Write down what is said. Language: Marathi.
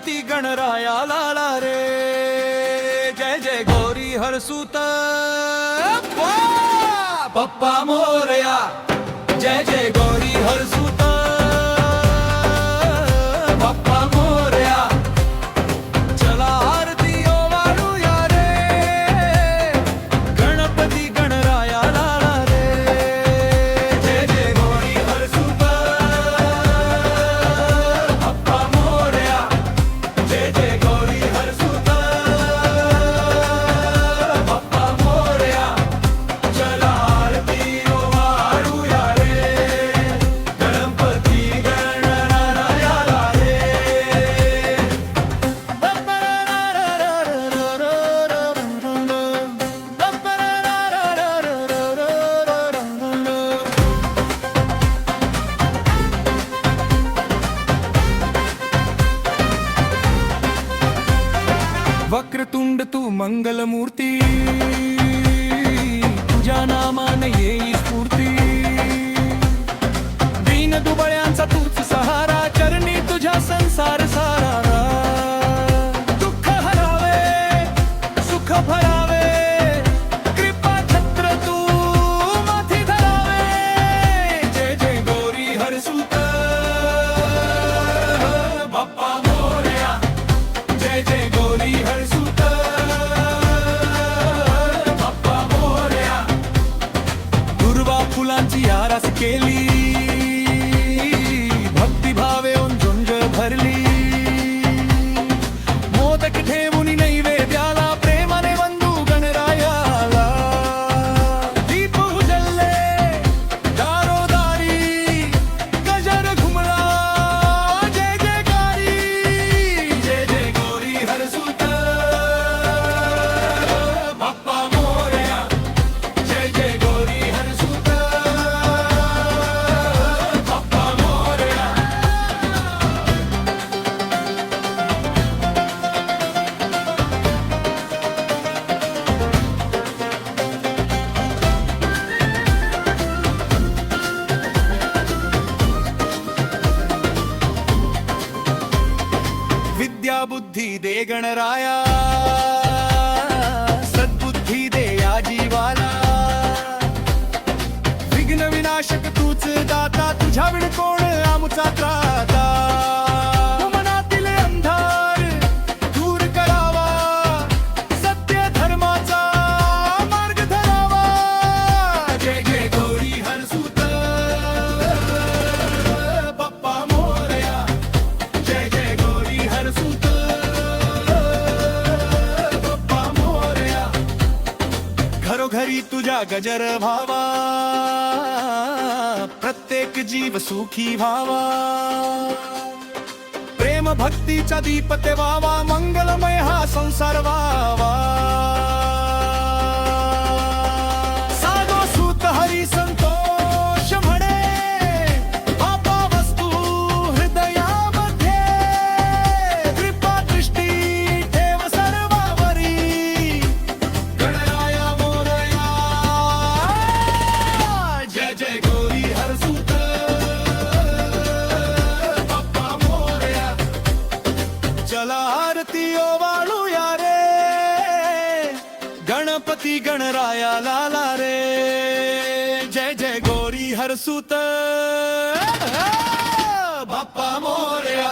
गणपती गणराया लाला रे, जय जय गौरी हरसूत बाप्पा मोरया, जय जय गौरी हरसूत बाप्पा मोरया. चला आरती ओवाळूया रे, गणपती गणराया लाला रे, जय जय गौरी हरसूत बाप्पा मोरया, जय जय गौरी हरसूत बाप्पा मोरया. चला आरती ओवाळूया रे, गणपती गणराया लाला रे. वक्रतुंड तू मंगलमूर्ती, तुझ्या नामाने येई स्फूर्ती. दीन दुबळ्यांचा तूच सहारा, चरणी तुझ्या संसार सारा. दुःख हरावे सुख भरावे, कृपा छत्र तू माथी धरावे. जय जय गौरी हरसूत बाप्पा मोरया, जय जय गौरी हरसूत बाप्पा मोरया. दुर्वा फुलांची आरास केली, भक्तिभावे झुंज भरली. मोदक ठेवून नैवेद्याला, प्रेमाने वंदू गणरायाला. दीप उजळले दारोदारी, गजर घुमला जय जयकारी. जय जय गौरी हरसूत बाप्पा मोरया, जय जय गौरी हरसूत बाप्पा मोरया. विद्या बुद्धी दे गणराया, सद्बुद्धी दे या जीवाला. विघ्न विनाशक तूच दाता, तुझ्या विण कोण आमुचा त्राता. मनातील अंधार दूर करावा, सत्य धर्माचा मार्ग धरावा. जय जय गौरी हरसूत बाप्पा मोरया, जय जय गौरी हरसूत बाप्पा मोरया. घरोघरी तुझ्या गजर भावा, प्रत्येक जीव सुखी व्हावा. प्रेम भक्तीचा दीप तेवावा, मंगलमय हा संसार व्हावा. साधो सूत हरी संतोष म्हणे, बाबा वस्तू हृदयामध्ये. कृपा दृष्टी ठेव सर्वावरी, गणराया मोरया, जय जय गौरी हरसूत बाप्पा मोरया. चला आरती ओवाळूया रे, गणपती गणराया लाला रे, जय जय गौरी हरसूत बाप्पा मोरया.